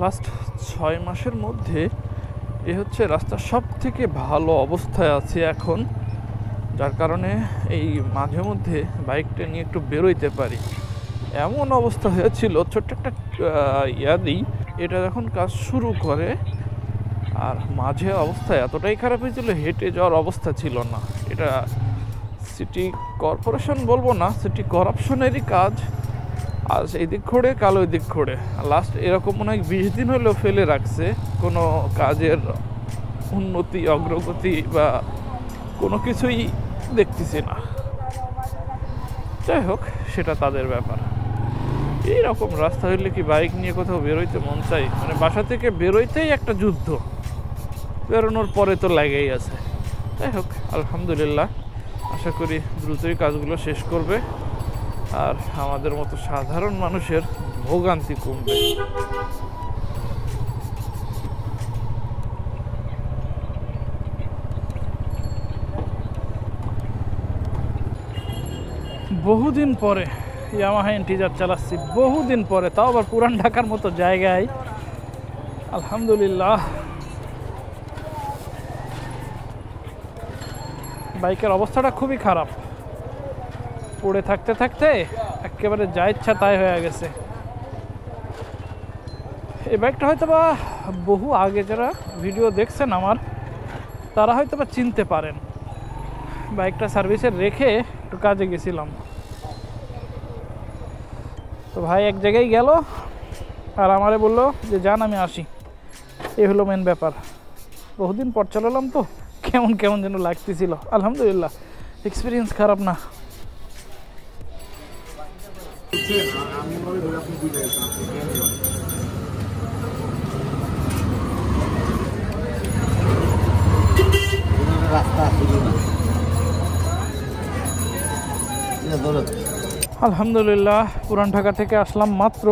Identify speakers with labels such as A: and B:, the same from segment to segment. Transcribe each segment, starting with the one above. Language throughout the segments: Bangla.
A: লাস্ট 6 মাসের মধ্যে এ হচ্ছে রাস্তা সব থেকে ভালো অবস্থায় আছে এখন, যার কারণে এই মাঝে মধ্যে বাইকটা নিয়ে একটু বেরোইতে পারি। এমন অবস্থা হয়েছিল ছোট্ট একটা ইয়াদি এটা যখন কাজ শুরু করে, আর মাঝে অবস্থা এতটাই খারাপ হয়েছিল হেঁটে যাওয়ার অবস্থা ছিল না। এটা সিটি কর্পোরেশন বলবো না, সিটি করাপশনেরই কাজ। আজ এদিক খোঁড়ে কাল ওই দিক খোঁড়ে, লাস্ট এরকম মনে হয় 20 দিন হলেও ফেলে রাখছে। কোনো কাজের উন্নতি অগ্রগতি বা কোনো কিছুই দেখতেছি না। যাই হোক, সেটা তাদের ব্যাপার। এইরকম রাস্তা হইলে কি বাইক নিয়ে কোথাও বেরোইতে মন চাই? মানে বাসা থেকে বেরোইতেই একটা যুদ্ধ, বেরোনোর পরে তো লাগেই আছে। যাই হোক, আলহামদুলিল্লাহ, আশা করি দ্রুতই কাজগুলো শেষ করবে আর আমাদের মতো সাধারণ মানুষের ভোগান্তি কমবে। বহুদিন পরে ইয়ামাহা ইন্টিজার চালাচ্ছি, বহুদিন পরে, তাও আবার পুরান ঢাকার মতো জায়গায়। আলহামদুলিল্লাহ। বাইকের অবস্থাটা খুবই খারাপ, পড়ে থাকতে থাকতে একেবারে যা ইচ্ছা তাই হয়ে গেছে। এই বাইকটা হয়তো বা বহু আগে যারা ভিডিও দেখছেন আমার, তারা হয়তো বা চিনতে পারেন। বাইকটা সার্ভিসে রেখে একটু কাজে গেছিলাম, তো ভাই এক জায়গায় গেল আর আমারে বললো যে যান আমি আসি। এই হলো মেন ব্যাপার। বহুদিন পর চালালাম তো কেমন কেমন যেন লাগতেছিল। আলহামদুলিল্লাহ, এক্সপিরিয়েন্স খারাপ না। আলহামদুলিল্লাহ, পুরান ঢাকা থেকে আসলাম মাত্র।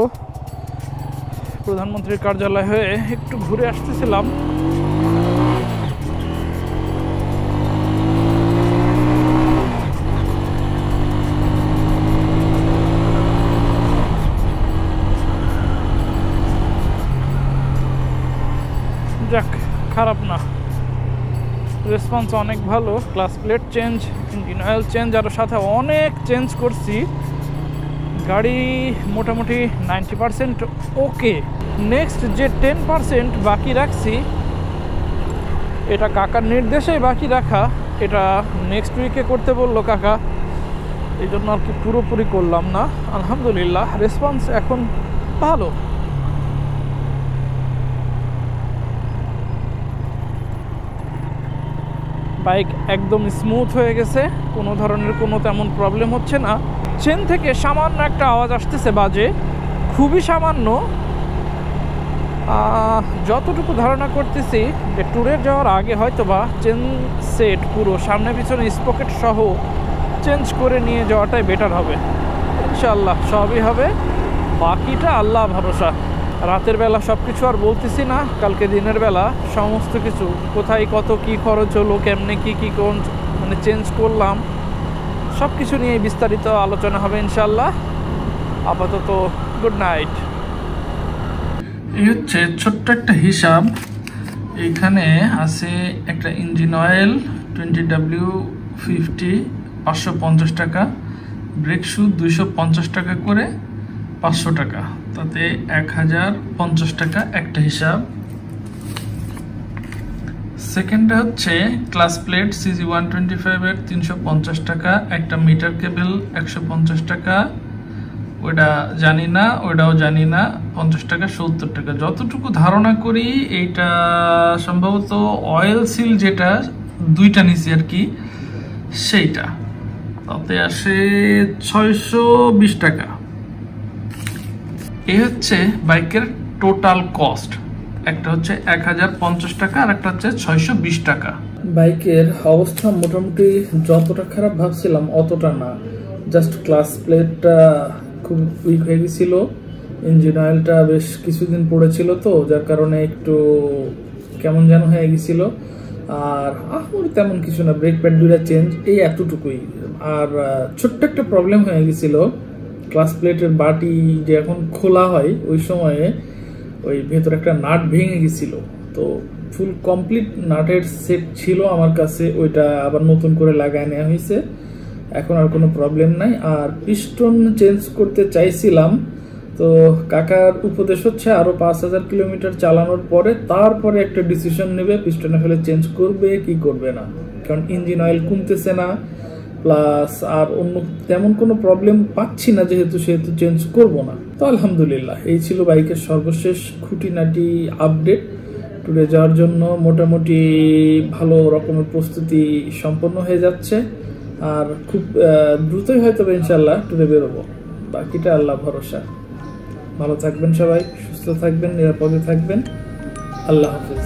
A: প্রধানমন্ত্রীর কার্যালয় হয়ে একটু ঘুরে আসতেছিলাম। যাক, খারাপ না, রেসপন্স অনেক ভালো। Class plate change, engine oil change, আরও সাথে অনেক চেঞ্জ করছি। গাড়ি মোটামুটি 90% ওকে। নেক্সট যে 10% বাকি রাখছি, এটা কাকার নির্দেশেই বাকি রাখা। এটা নেক্সট উইকে করতে বললো কাকা, এই জন্য আর কি পুরোপুরি করলাম না। আলহামদুলিল্লাহ, রেসপন্স এখন ভালো। বাইক একদম স্মুথ হয়ে গেছে, কোনো ধরনের কোনো তেমন প্রবলেম হচ্ছে না। চেন থেকে সামান্য একটা আওয়াজ আসতেছে বাজে, খুবই সামান্য। যতটুকু ধারণা করতেছি যে ট্যুরে যাওয়ার আগে হয়তো বা চেন সেট পুরো সামনে পিছনে স্পকেট সহ চেঞ্জ করে নিয়ে যাওয়াটাই বেটার হবে। ইনশাআল্লাহ সবই হবে, বাকিটা আল্লাহ ভরসা। রাতের বেলা সব কিছু আর বলতেছি না, কালকে দিনের বেলা সমস্ত কিছু কোথায় কত কি খরচ হলো, কেমনে কি কোন মানে চেঞ্জ করলাম, সব কিছু নিয়ে বিস্তারিত আলোচনা হবে ইনশাআল্লাহ। আপাতত গুড নাইট। এই হচ্ছে ছোট্ট একটা হিসাব। এইখানে আছে একটা ইঞ্জিন অয়েল 20W50 550 টাকা, ব্রেক শু 250 টাকা করে 500 টাকা, তাতে 1050 টাকা একটা হিসাব। সেকেন্ডটা হচ্ছে ক্লাস প্লেট CG125 এর 350 টাকা, একটা মিটার কেবল 150 টাকা, ওটা জানি না, ওটাও জানি না, 50 টাকা 70 টাকা। যতটুকু ধারণা করি এইটা সম্ভবত অয়েল সিল, যেটা দুইটা নিচে আর কি, সেইটা, তাতে আসে 620 টাকা। এই হচ্ছে বাইকের টোটাল কস্ট। একটা হচ্ছে 1050 টাকা আর একটা হচ্ছে 620 টাকা। বাইকের অবস্থা মোটামুটি যতটা খারাপ ভাবছিলাম অতটা না, জাস্ট ক্লাস প্লেটটা খুব উইক হয়ে গেছিল, ইঞ্জিন অয়েলটা বেশ কিছুদিন পড়েছিল তো, যার কারণে একটু কেমন যেন হয়ে গেছিল। আর তেমন কিছু না, ব্রেক প্যাড দুইটা চেঞ্জ, এই এতটুকুই। আর ছোট্ট একটা প্রবলেম হয়ে গেছিল, ক্লাস প্লেটের বাটি যে এখন খোলা হয় ওই সময়ে
B: ওই ভেতরে একটা নাট ভেঙে গেছিল, তো ফুল কমপ্লিট নাটের সেট ছিল আমার কাছে, ওইটা আবার নতুন করে লাগায় নেওয়া হয়েছে, এখন আর কোনো প্রবলেম নাই। আর পিস্টন চেঞ্জ করতে চাইছিলাম, তো কাকার উপদেশ হচ্ছে আরও 5000 কিলোমিটার চালানোর পরে তারপরে একটা ডিসিশন নেবে পিস্টনে ফেলে চেঞ্জ করবে কি করবে না, কারণ ইঞ্জিন অয়েল কমতেছে না, প্লাস আর অন্য তেমন কোনো প্রবলেম পাচ্ছি না, যেহেতু চেঞ্জ করব না। তো আলহামদুলিল্লাহ, এই ছিল বাইকের সর্বশেষ খুঁটিনাটি আপডেট। ট্যুরে যাওয়ার জন্য মোটামুটি ভালো রকমের প্রস্তুতি সম্পন্ন হয়ে যাচ্ছে, আর খুব দ্রুতই হয়তো ইনশাল্লাহ ট্যুরে বেরোবো, বাকিটা আল্লাহ ভরসা। ভালো থাকবেন সবাই, সুস্থ থাকবেন, নিরাপদে থাকবেন। আল্লাহ হাফেজ।